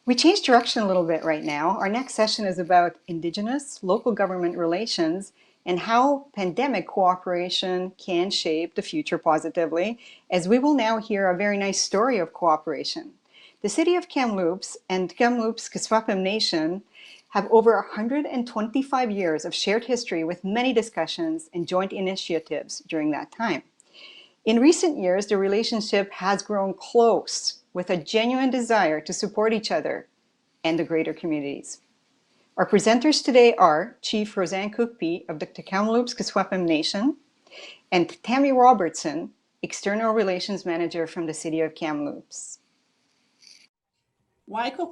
We changed direction a little bit right now. Our next session is about Indigenous local government relations and how pandemic cooperation can shape the future positively, as we will now hear a very nice story of cooperation. The City of Kamloops and Kamloops Kiswapim Nation have over 125 years of shared history with many discussions and joint initiatives during that time. In recent years, the relationship has grown close with a genuine desire to support each other and the greater communities. Our presenters today are Chief Rosanne Cookby of the Kamloops Kiswapim Nation and Tammy Robertson, External Relations Manager from the City of Kamloops. Waiko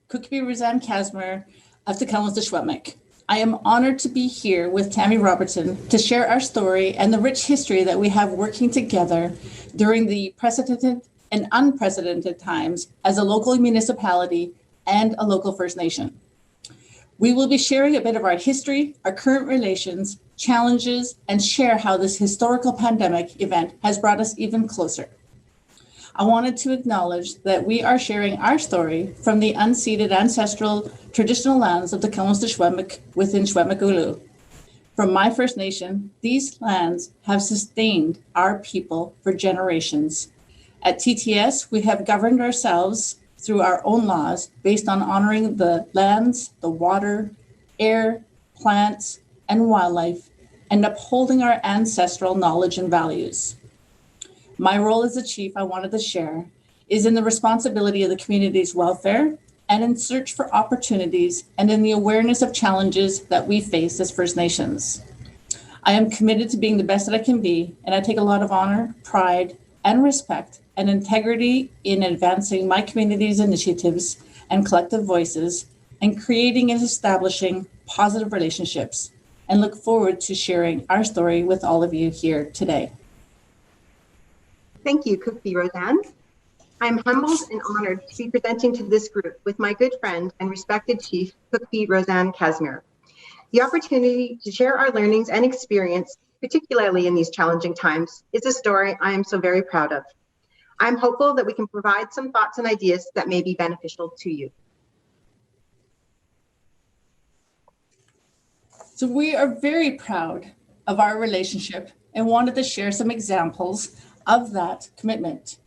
Cookby Rosanne Casimir of the Kamloops Kiswapim. I am honored to be here with Tammy Robertson to share our story and the rich history that we have working together during the precedented and unprecedented times as a local municipality and a local First Nation. We will be sharing a bit of our history, our current relations, challenges, and share how this historical pandemic event has brought us even closer. I wanted to acknowledge that we are sharing our story from the unceded ancestral traditional lands of the Kamloops Kiswapim within Kiswapim. From my First Nation, these lands have sustained our people for generations. At TTS, we have governed ourselves through our own laws based on honoring the lands, the water, air, plants, and wildlife, and upholding our ancestral knowledge and values. My role as a chief, I wanted to share, is in the responsibility of the community's welfare and in search for opportunities and in the awareness of challenges that we face as First Nations. I am committed to being the best that I can be, and I take a lot of honor, pride, and respect and integrity in advancing my community's initiatives and collective voices and creating and establishing positive relationships, and look forward to sharing our story with all of you here today. Thank you, Cookby Rosanne. I'm humbled and honored to be presenting to this group with my good friend and respected chief, Cookby Rosanne Casimir. The opportunity to share our learnings and experience, particularly in these challenging times, is a story I am so very proud of. I'm hopeful that we can provide some thoughts and ideas that may be beneficial to you. So we are very proud of our relationship and wanted to share some examples of that commitment.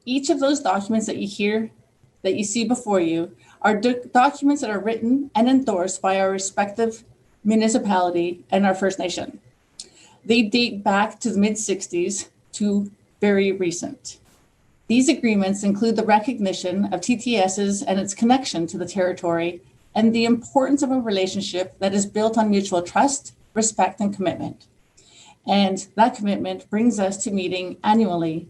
Each of those documents that you see before you are documents that are written and endorsed by our respective municipality and our First Nation. They date back to the mid-60s to very recent. These agreements include the recognition of TTS's and its connection to the territory and the importance of a relationship that is built on mutual trust, respect, and commitment. And that commitment brings us to meeting annually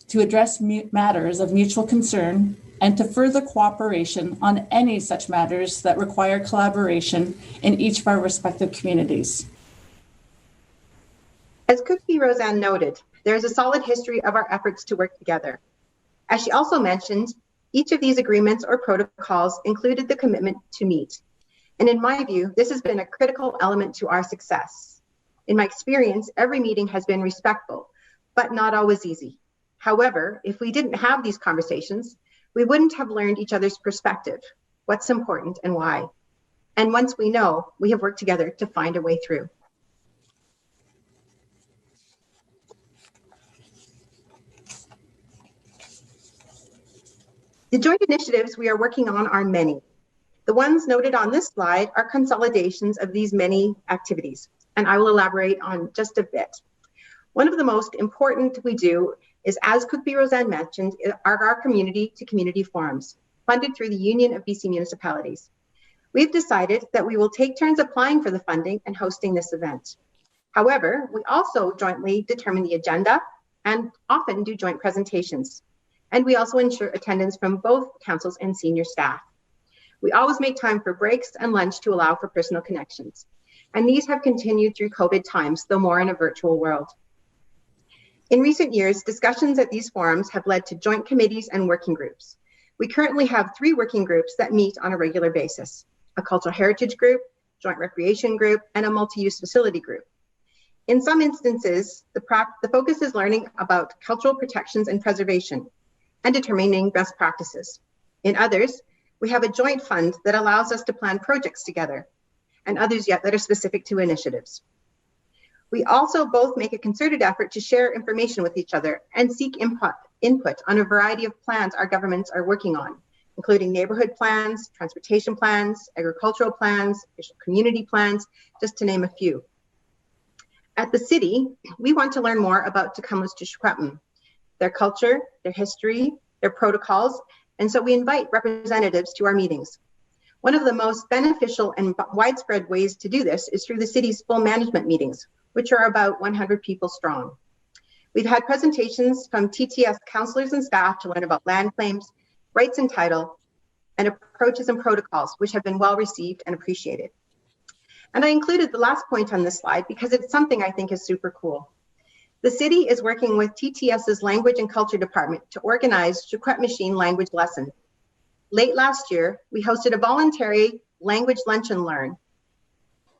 to address matters of mutual concern and to further cooperation on any such matters that require collaboration in each of our respective communities. As Cookby Rosanne noted, there is a solid history of our efforts to work together. As she also mentioned, each of these agreements or protocols included the commitment to meet. And in my view, this has been a critical element to our success. In my experience, every meeting has been respectful, but not always easy. However, if we didn't have these conversations, we wouldn't have learned each other's perspective, what's important and why. And once we know, we have worked together to find a way through. The joint initiatives we are working on are many. The ones noted on this slide are consolidations of these many activities, and I will elaborate on just a bit. One of the most important we do is, as Cookby Rosanne mentioned, are our community-to-community forums, funded through the Union of BC Municipalities. We've decided that we will take turns applying for the funding and hosting this event. However, we also jointly determine the agenda and often do joint presentations. And we also ensure attendance from both councils and senior staff. We always make time for breaks and lunch to allow for personal connections. And these have continued through COVID times, though more in a virtual world. In recent years, discussions at these forums have led to joint committees and working groups. We currently have 3 working groups that meet on a regular basis: a cultural heritage group, joint recreation group, and a multi-use facility group. In some instances, the focus is learning about cultural protections and preservation and determining best practices. In others, We have a joint fund that allows us to plan projects together, and others yet that are specific to initiatives. We also both make a concerted effort to share information with each other and seek input on a variety of plans our governments are working on, including neighborhood plans, transportation plans, agricultural plans, community plans, just to name a few. At the city, we want to learn more about Tecumseh, their culture, their history, their protocols, and so we invite representatives to our meetings. One of the most beneficial and widespread ways to do this is through the city's full management meetings, which are about 100 people strong. We've had presentations from TTS councillors and staff to learn about land claims, rights and title, and approaches and protocols, which have been well received and appreciated. And I included the last point on this slide because it's something I think is super cool. The city is working with TTS's Language and Culture Department to organize Chukwet Machine language lesson. Late last year, we hosted a voluntary language lunch and learn,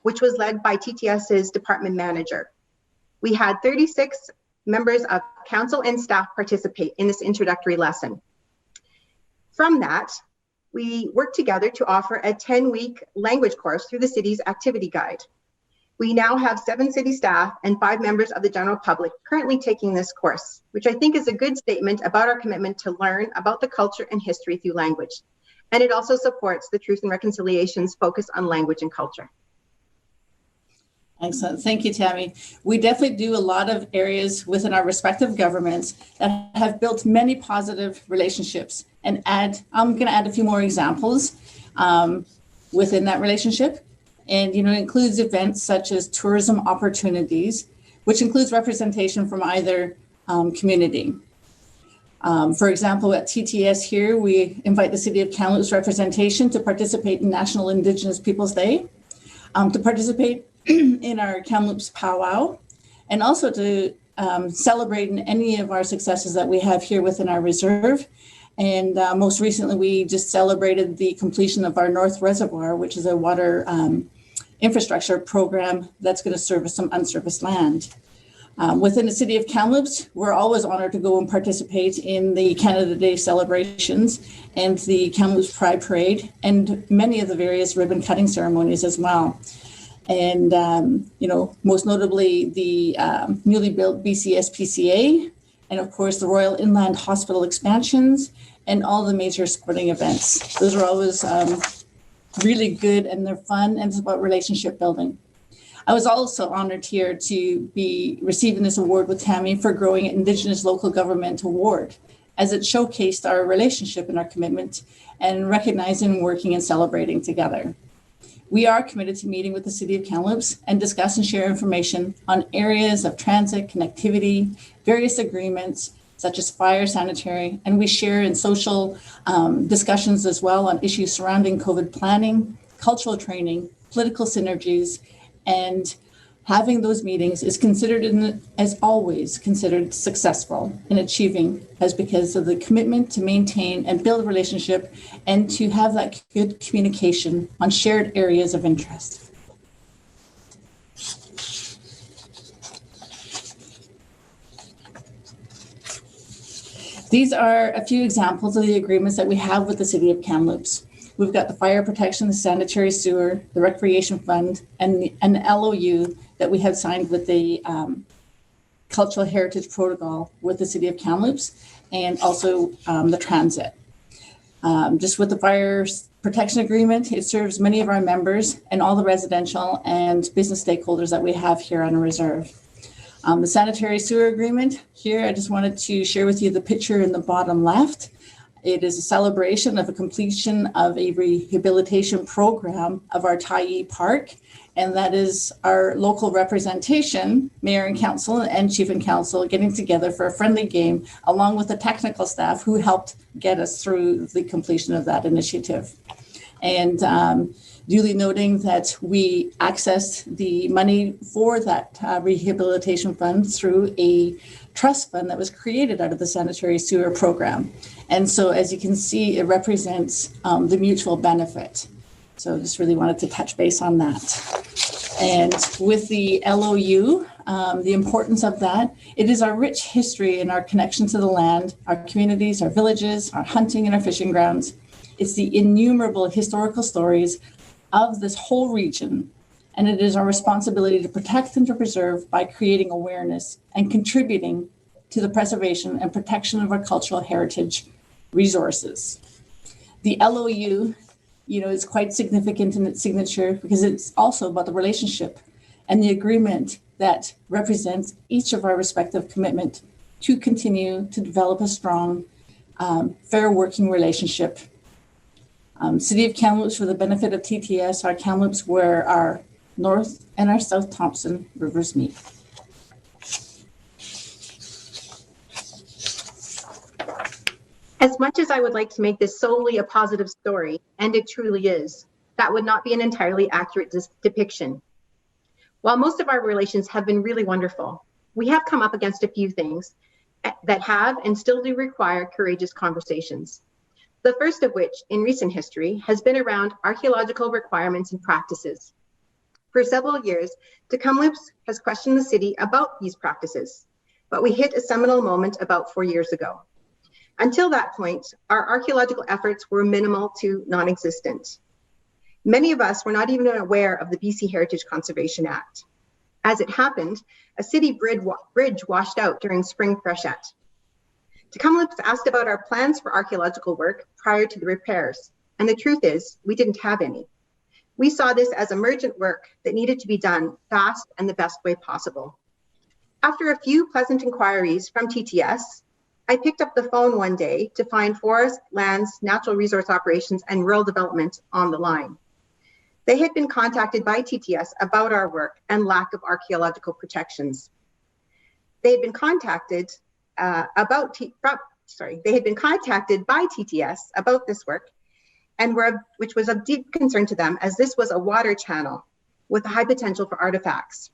which was led by TTS's department manager. We had 36 members of council and staff participate in this introductory lesson. From that, we worked together to offer a 10-week language course through the city's activity guide. We now have 7 city staff and 5 members of the general public currently taking this course, which I think is a good statement about our commitment to learn about the culture and history through language. And it also supports the Truth and Reconciliation's focus on language and culture. Excellent. Thank you, Tammy. We definitely do a lot of areas within our respective governments that have built many positive relationships. And I'm going to add a few more examples within that relationship. And, it includes events such as tourism opportunities, which includes representation from either community. For example, at TTS here, we invite the City of Kamloops representation to participate in National Indigenous Peoples Day, to participate in our Kamloops powwow, and also to celebrate in any of our successes that we have here within our reserve. And most recently, we just celebrated the completion of our North Reservoir, which is a water infrastructure program that's going to service some unserviced land. Within the City of Kamloops, we're always honored to go and participate in the Canada Day celebrations and the Kamloops Pride Parade and many of the various ribbon cutting ceremonies as well. And, most notably the newly built BCSPCA, and of course the Royal Inland Hospital expansions and all the major sporting events. Those are always really good and they're fun and it's about relationship building. I was also honored here to be receiving this award with Tammy for growing Indigenous Local Government Award, as it showcased our relationship and our commitment and recognizing, working and celebrating together. We are committed to meeting with the City of Kamloops and discuss and share information on areas of transit, connectivity, various agreements, such as fire, sanitary, and we share in social discussions as well on issues surrounding COVID planning, cultural training, political synergies, and having those meetings is considered, as always, considered successful in achieving, as because of the commitment to maintain and build a relationship and to have that good communication on shared areas of interest. These are a few examples of the agreements that we have with the City of Kamloops. We've got the fire protection, the sanitary sewer, the recreation fund, and an LOU that we have signed with the Cultural Heritage Protocol with the City of Kamloops, and also the transit. Just with the fire protection agreement, it serves many of our members and all the residential and business stakeholders that we have here on a reserve. The sanitary sewer agreement here, I just wanted to share with you the picture in the bottom left. It is a celebration of a completion of a rehabilitation program of our Tyee Park, and that is our local representation, mayor and council and chief and council getting together for a friendly game, along with the technical staff who helped get us through the completion of that initiative. And duly noting that we accessed the money for that rehabilitation fund through a trust fund that was created out of the sanitary sewer program. And so as you can see, it represents the mutual benefit. So just really wanted to touch base on that. And with the LOU, the importance of that, it is our rich history and our connection to the land, our communities, our villages, our hunting and our fishing grounds. It's the innumerable historical stories of this whole region, and it is our responsibility to protect and to preserve by creating awareness and contributing to the preservation and protection of our cultural heritage resources. The LOU, is quite significant in its signature because it's also about the relationship and the agreement that represents each of our respective commitment to continue to develop a strong, fair working relationship. City of Kamloops, for the benefit of TTS, our Kamloops where our North and our South Thompson rivers meet. As much as I would like to make this solely a positive story, and it truly is, that would not be an entirely accurate depiction. While most of our relations have been really wonderful, we have come up against a few things that have and still do require courageous conversations. The first of which, in recent history, has been around archaeological requirements and practices. For several years, the Kamloops has questioned the city about these practices, but we hit a seminal moment about 4 years ago. Until that point, our archaeological efforts were minimal to non-existent. Many of us were not even aware of the BC Heritage Conservation Act. As it happened, a city bridge washed out during spring freshet. The Kamloops asked about our plans for archaeological work prior to the repairs, and the truth is, we didn't have any. We saw this as emergent work that needed to be done fast and the best way possible. After a few pleasant inquiries from TTS, I picked up the phone one day to find Forest, Lands, Natural Resource Operations, and Rural Development on the line. They had been contacted by TTS about our work and lack of archaeological protections. They had been contacted by TTS about this work, which was of deep concern to them as this was a water channel with a high potential for artifacts.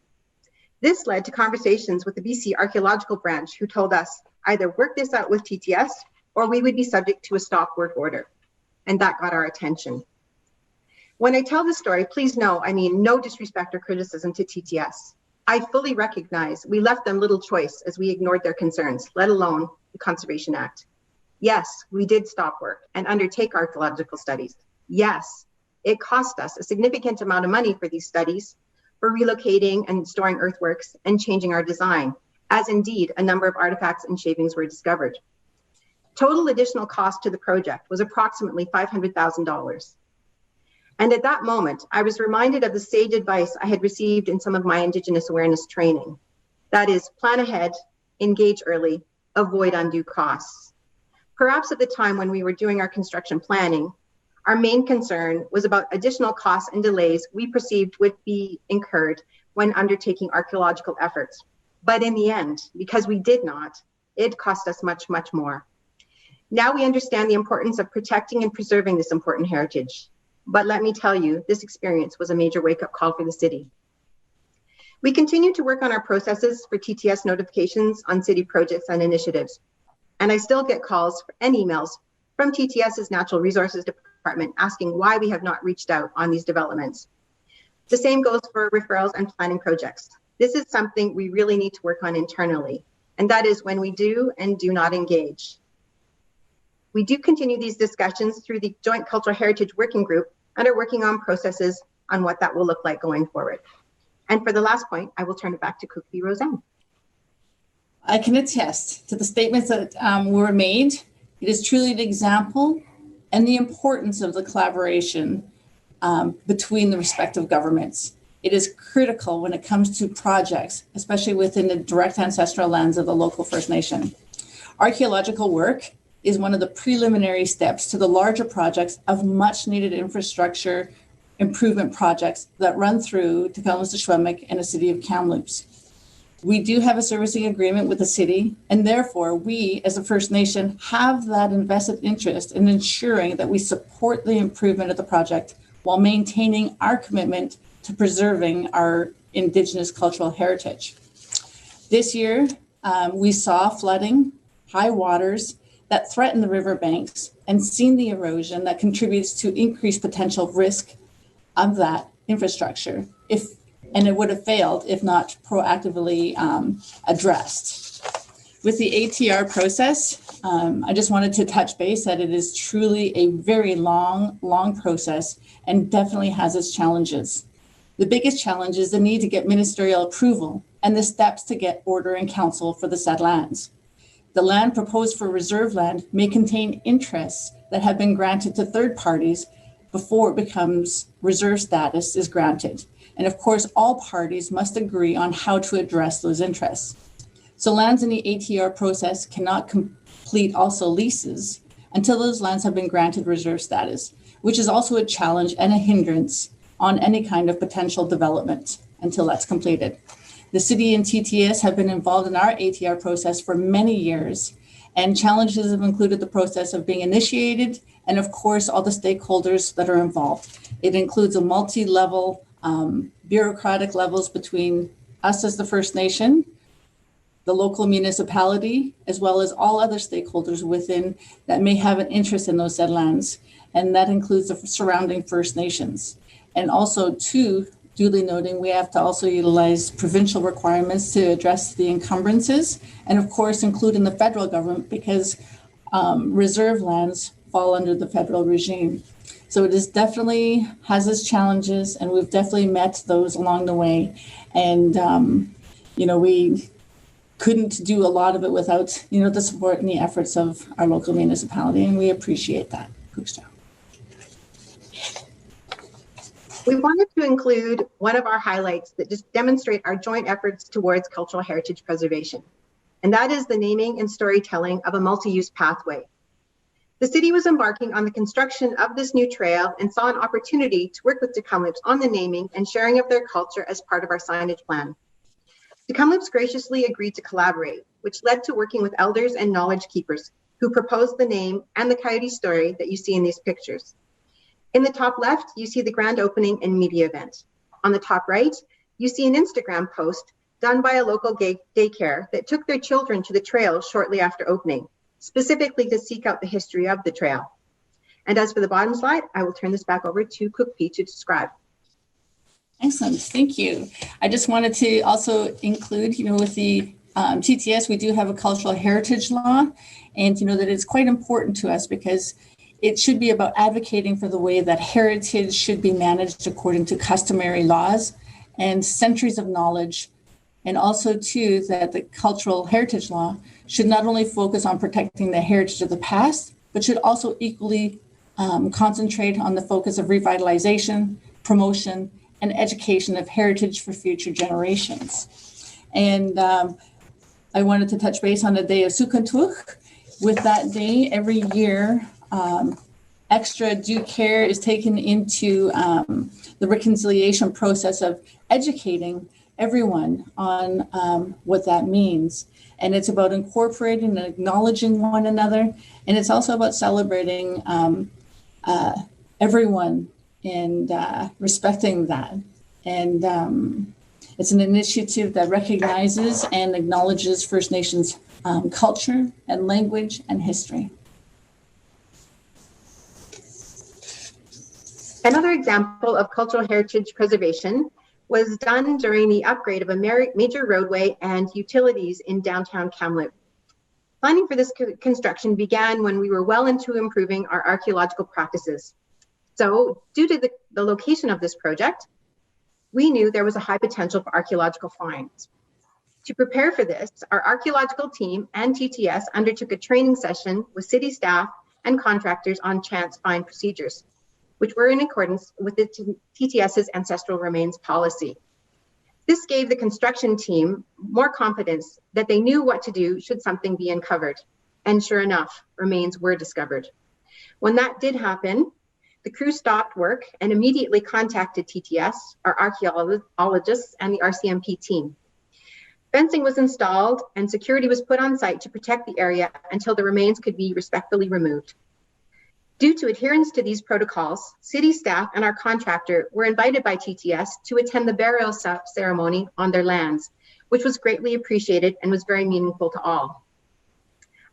This led to conversations with the BC Archaeological Branch, who told us either work this out with TTS or we would be subject to a stop work order. And that got our attention. When I tell this story, please know, I mean no disrespect or criticism to TTS. I fully recognize we left them little choice as we ignored their concerns, let alone the Conservation Act. Yes, we did stop work and undertake archaeological studies. Yes, it cost us a significant amount of money for these studies, for relocating and storing earthworks and changing our design, as indeed a number of artifacts and shavings were discovered. Total additional cost to the project was approximately $500,000. And at that moment, I was reminded of the sage advice I had received in some of my Indigenous awareness training. That is, plan ahead, engage early, avoid undue costs. Perhaps at the time when we were doing our construction planning, our main concern was about additional costs and delays we perceived would be incurred when undertaking archaeological efforts. But in the end, because we did not, it cost us much, much more. Now we understand the importance of protecting and preserving this important heritage. But let me tell you, this experience was a major wake-up call for the city. We continue to work on our processes for TTS notifications on city projects and initiatives. And I still get calls and emails from TTS's Natural Resources Department asking why we have not reached out on these developments. The same goes for referrals and planning projects. This is something we really need to work on internally, and that is when we do and do not engage. We do continue these discussions through the Joint Cultural Heritage Working Group and are working on processes on what that will look like going forward. And for the last point, I will turn it back to Cookbee Rosanne. I can attest to the statements that were made. It is truly an example and the importance of the collaboration between the respective governments. It is critical when it comes to projects, especially within the direct ancestral lands of the local First Nation. Archaeological work is one of the preliminary steps to the larger projects of much needed infrastructure improvement projects that run through Kamloops to Schwemmick and the City of Kamloops. We do have a servicing agreement with the city, and therefore we as a First Nation have that invested interest in ensuring that we support the improvement of the project while maintaining our commitment to preserving our Indigenous cultural heritage. This year, we saw flooding, high waters that threaten the riverbanks and seen the erosion that contributes to increased potential risk of that infrastructure, and it would have failed if not proactively addressed. With the ATR process, I just wanted to touch base that it is truly a very long process and definitely has its challenges. The biggest challenge is the need to get ministerial approval and the steps to get order and council for the said lands. The land proposed for reserve land may contain interests that have been granted to third parties before it becomes reserve status is granted. And of course, all parties must agree on how to address those interests. So lands in the ATR process cannot complete also leases until those lands have been granted reserve status, which is also a challenge and a hindrance on any kind of potential development until that's completed. The city and TTS have been involved in our ATR process for many years, and challenges have included the process of being initiated and of course all the stakeholders that are involved. It includes a multi-level bureaucratic levels between us as the First Nation, the local municipality, as well as all other stakeholders within that may have an interest in those said lands. And that includes the surrounding First Nations. And also too, duly noting, we have to also utilize provincial requirements to address the encumbrances and of course include in the federal government because reserve lands fall under the federal regime. So it is definitely has its challenges and we've definitely met those along the way. And, we couldn't do a lot of it without, the support and the efforts of our local municipality, and we appreciate that. We wanted to include one of our highlights that just demonstrate our joint efforts towards cultural heritage preservation, and that is the naming and storytelling of a multi-use pathway. The city was embarking on the construction of this new trail and saw an opportunity to work with the Kamloops on the naming and sharing of their culture as part of our signage plan. The Kamloops graciously agreed to collaborate, which led to working with elders and knowledge keepers who proposed the name and the coyote story that you see in these pictures. In the top left, you see the grand opening and media event. On the top right, you see an Instagram post done by a local daycare that took their children to the trail shortly after opening, specifically to seek out the history of the trail. And as for the bottom slide, I will turn this back over to Cookpee to describe. Excellent, thank you. I just wanted to also include, with the TTS, we do have a cultural heritage law, and that it's quite important to us because it should be about advocating for the way that heritage should be managed according to customary laws and centuries of knowledge. And also too, that the cultural heritage law should not only focus on protecting the heritage of the past, but should also equally concentrate on the focus of revitalization, promotion, and education of heritage for future generations. And I wanted to touch base on the day of Sukantuk. With that day, every year, extra due care is taken into the reconciliation process of educating everyone on what that means. And it's about incorporating and acknowledging one another. And it's also about celebrating everyone and respecting that. And it's an initiative that recognizes and acknowledges First Nations culture and language and history. Another example of cultural heritage preservation was done during the upgrade of a major roadway and utilities in downtown Kamloops. Planning for this construction began when we were well into improving our archaeological practices. So due to the location of this project, we knew there was a high potential for archaeological finds. To prepare for this, our archaeological team and TTS undertook a training session with city staff and contractors on chance find procedures, which were in accordance with the TTS's ancestral remains policy. This gave the construction team more confidence that they knew what to do should something be uncovered. And sure enough, remains were discovered. When that did happen, the crew stopped work and immediately contacted TTS, our archaeologists, and the RCMP team. Fencing was installed and security was put on site to protect the area until the remains could be respectfully removed. Due to adherence to these protocols, city staff and our contractor were invited by TTS to attend the burial ceremony on their lands, which was greatly appreciated and was very meaningful to all.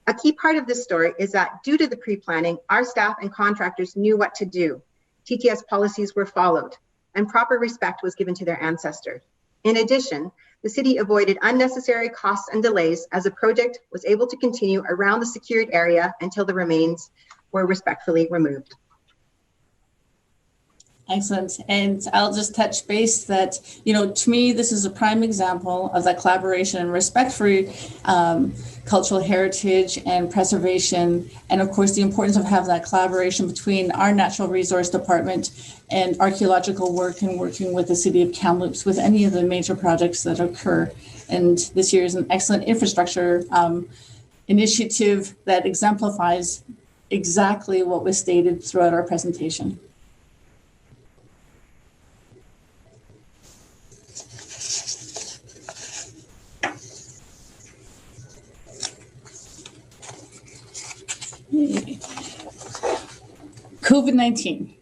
A key part of this story is that due to the pre-planning, our staff and contractors knew what to do. TTS policies were followed and proper respect was given to their ancestors. In addition, the city avoided unnecessary costs and delays as the project was able to continue around the secured area until the remains were respectfully removed. Excellent. And I'll just touch base that, to me, this is a prime example of that collaboration and respect for cultural heritage and preservation. And of course, the importance of having that collaboration between our Natural Resource Department and archaeological work and working with the City of Kamloops with any of the major projects that occur. And this year is an excellent infrastructure initiative that exemplifies exactly what was stated throughout our presentation. COVID-19,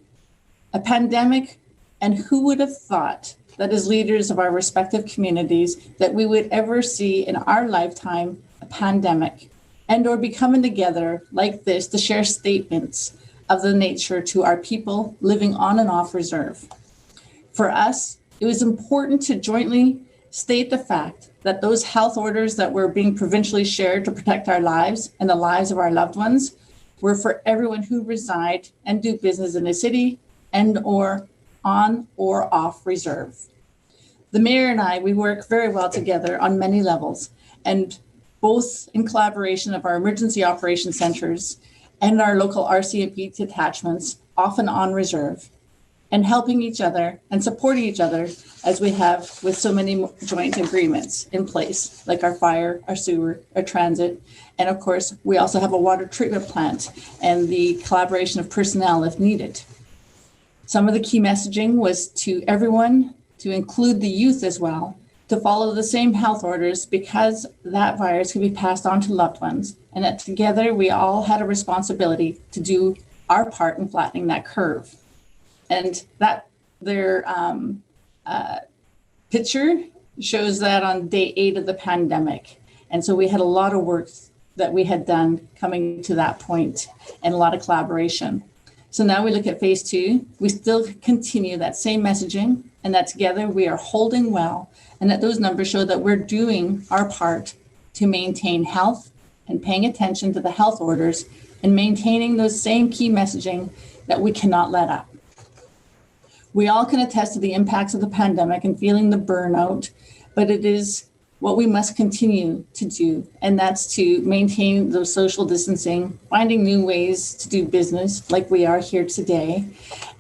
a pandemic, and who would have thought that as leaders of our respective communities that we would ever see in our lifetime a pandemic and or be coming together like this to share statements of the nature to our people living on and off reserve. For us, it was important to jointly state the fact that those health orders that were being provincially shared to protect our lives and the lives of our loved ones were for everyone who reside and do business in the city and or on or off reserve. The mayor and I, we work very well together on many levels, and both in collaboration of our emergency operations centers and our local RCMP detachments, often on reserve, and helping each other and supporting each other as we have with so many joint agreements in place, like our fire, our sewer, our transit. And of course, we also have a water treatment plant and the collaboration of personnel if needed. Some of the key messaging was to everyone, to include the youth as well, to follow the same health orders because that virus could be passed on to loved ones. And that together we all had a responsibility to do our part in flattening that curve. And that their picture shows that on day 8 of the pandemic. And so we had a lot of work that we had done coming to that point and a lot of collaboration. So now we look at phase 2, we still continue that same messaging and that together we are holding well and that those numbers show that we're doing our part to maintain health and paying attention to the health orders and maintaining those same key messaging that we cannot let up. We all can attest to the impacts of the pandemic and feeling the burnout, but it is what we must continue to do, and that's to maintain those social distancing, finding new ways to do business like we are here today,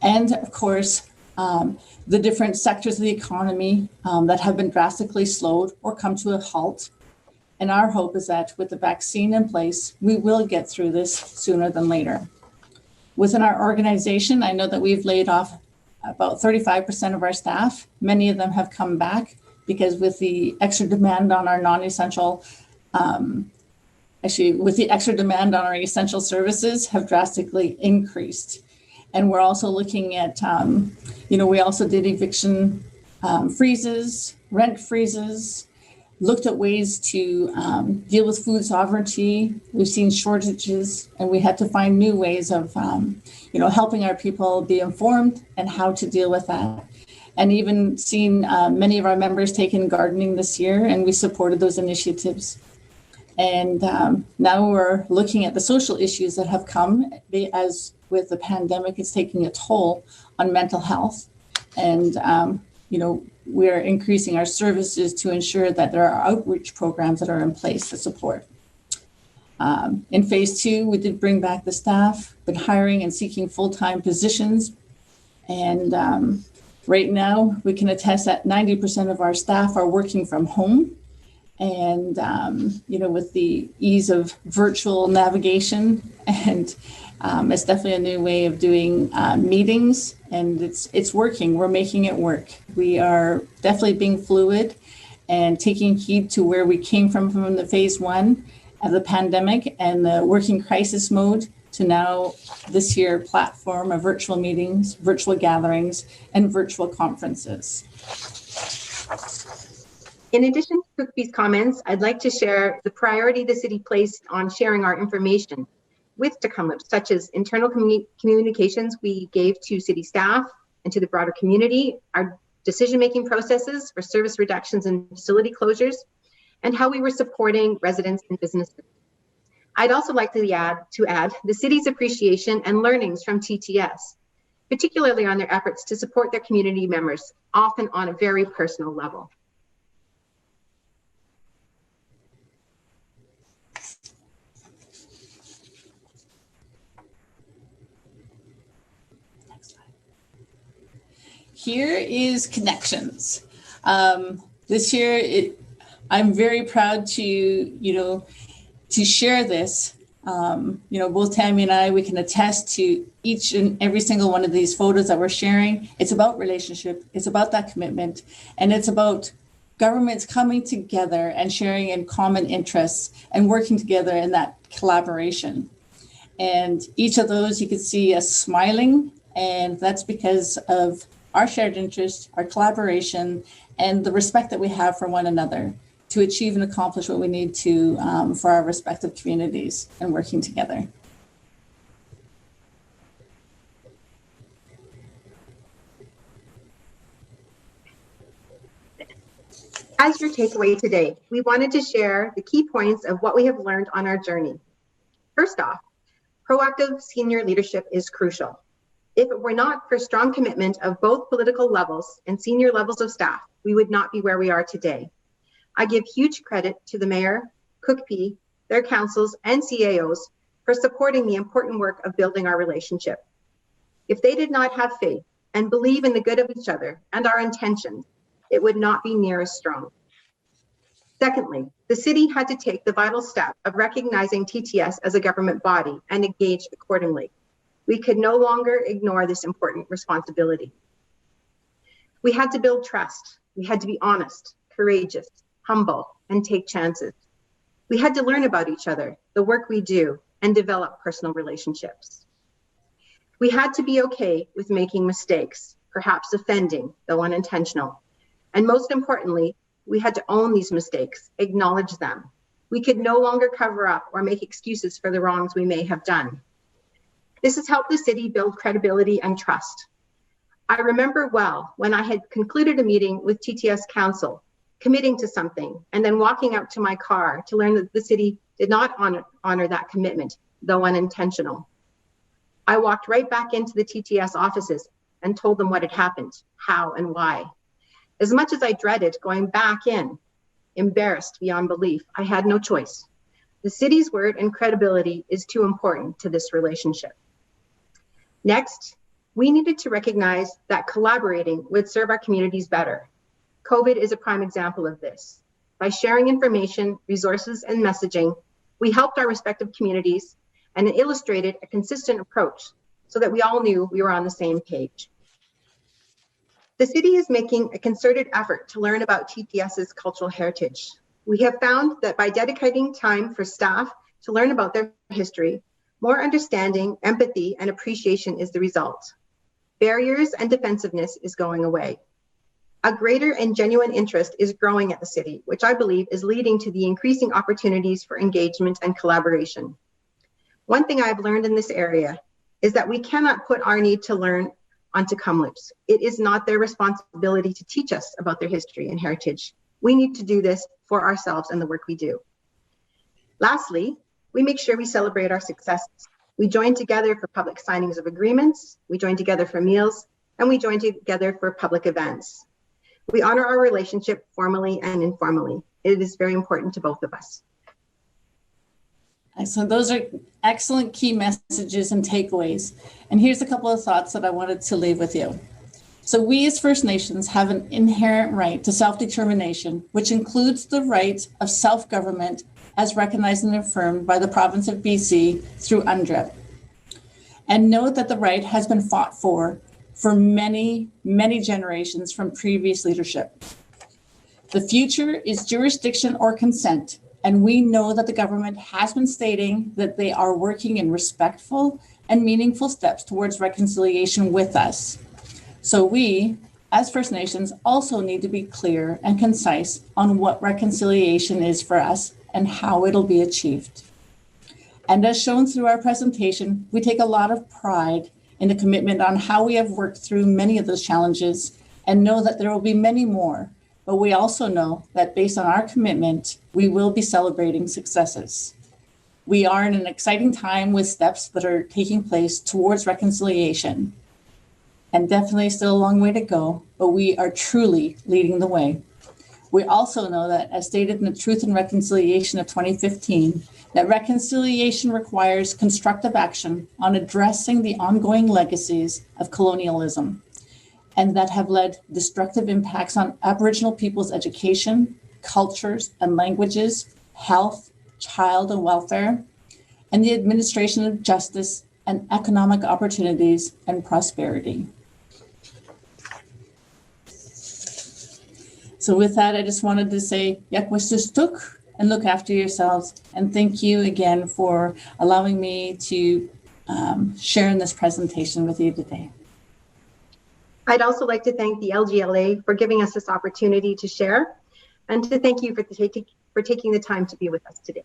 and of course, the different sectors of the economy that have been drastically slowed or come to a halt. And our hope is that with the vaccine in place, we will get through this sooner than later. Within our organization, I know that we've laid off about 35% of our staff. Many of them have come back because with the extra demand on our non-essential, with the extra demand on our essential services have drastically increased. And we're also looking at, we also did eviction freezes, rent freezes, looked at ways to deal with food sovereignty. We've seen shortages and we had to find new ways of, helping our people be informed and how to deal with that. And even seen many of our members take in gardening this year, and we supported those initiatives. And now we're looking at the social issues that have come as with the pandemic, it's taking a toll on mental health. And, we're increasing our services to ensure that there are outreach programs that are in place to support. In phase 2, we did bring back the staff, been hiring and seeking full-time positions. And right now, we can attest that 90% of our staff are working from home. And, with the ease of virtual navigation, and it's definitely a new way of doing meetings, and it's working. We're making it work. We are definitely being fluid and taking heed to where we came from the phase 1 of the pandemic and the working crisis mode to now this year platform of virtual meetings, virtual gatherings, and virtual conferences. In addition to Cookby's comments, I'd like to share the priority the city placed on sharing our information with Kamloops, such as internal communications we gave to city staff and to the broader community, our decision-making processes for service reductions and facility closures, and how we were supporting residents and businesses. I'd also like to add the city's appreciation and learnings from TTS, particularly on their efforts to support their community members, often on a very personal level. Here is Connections. This year, I'm very proud to share this. Both Tammy and I, we can attest to each and every single one of these photos that we're sharing. It's about relationship, it's about that commitment, and it's about governments coming together and sharing in common interests and working together in that collaboration. And each of those you can see us smiling, and that's because of our shared interest, our collaboration, and the respect that we have for one another to achieve and accomplish what we need to for our respective communities and working together. As your takeaway today, we wanted to share the key points of what we have learned on our journey. First off, proactive senior leadership is crucial. If it were not for strong commitment of both political levels and senior levels of staff, we would not be where we are today. I give huge credit to the mayor, COOCP, their councils, and CAOs for supporting the important work of building our relationship. If they did not have faith and believe in the good of each other and our intentions, it would not be near as strong. Secondly, the city had to take the vital step of recognizing TTS as a government body and engage accordingly. We could no longer ignore this important responsibility. We had to build trust. We had to be honest, courageous, humble, and take chances. We had to learn about each other, the work we do, and develop personal relationships. We had to be okay with making mistakes, perhaps offending, though unintentional. And most importantly, we had to own these mistakes, acknowledge them. We could no longer cover up or make excuses for the wrongs we may have done. This has helped the city build credibility and trust. I remember well when I had concluded a meeting with TTS Council, committing to something, and then walking out to my car to learn that the city did not honor that commitment, though unintentional. I walked right back into the TTS offices and told them what had happened, how and why. As much as I dreaded going back in, embarrassed beyond belief, I had no choice. The city's word and credibility is too important to this relationship. Next, we needed to recognize that collaborating would serve our communities better. COVID is a prime example of this. By sharing information, resources, and messaging, we helped our respective communities and illustrated a consistent approach so that we all knew we were on the same page. The city is making a concerted effort to learn about TTS's cultural heritage. We have found that by dedicating time for staff to learn about their history, more understanding, empathy, and appreciation is the result. Barriers and defensiveness is going away. A greater and genuine interest is growing at the city, which I believe is leading to the increasing opportunities for engagement and collaboration. One thing I've learned in this area is that we cannot put our need to learn onto Kamloops. It is not their responsibility to teach us about their history and heritage. We need to do this for ourselves and the work we do. Lastly, we make sure we celebrate our successes. We join together for public signings of agreements, we join together for meals, and we join together for public events. We honor our relationship formally and informally. It is very important to both of us. Excellent. Those are excellent key messages and takeaways. And here's a couple of thoughts that I wanted to leave with you. So we as First Nations have an inherent right to self-determination, which includes the right of self-government as recognized and affirmed by the province of BC through UNDRIP. And note that the right has been fought for many, many generations from previous leadership. The future is jurisdiction or consent, and we know that the government has been stating that they are working in respectful and meaningful steps towards reconciliation with us. So we, as First Nations, also need to be clear and concise on what reconciliation is for us and how it'll be achieved. And as shown through our presentation, we take a lot of pride in the commitment on how we have worked through many of those challenges and know that there will be many more. But we also know that based on our commitment, we will be celebrating successes. We are in an exciting time with steps that are taking place towards reconciliation. And definitely still a long way to go, but we are truly leading the way. We also know that, as stated in the Truth and Reconciliation of 2015, that reconciliation requires constructive action on addressing the ongoing legacies of colonialism and that have led destructive impacts on Aboriginal people's education, cultures and languages, health, child and welfare, and the administration of justice and economic opportunities and prosperity. So with that, I just wanted to say, Yakwastustuk, and look after yourselves. And thank you again for allowing me to share in this presentation with you today. I'd also like to thank the LGLA for giving us this opportunity to share, and to thank you for taking the time to be with us today.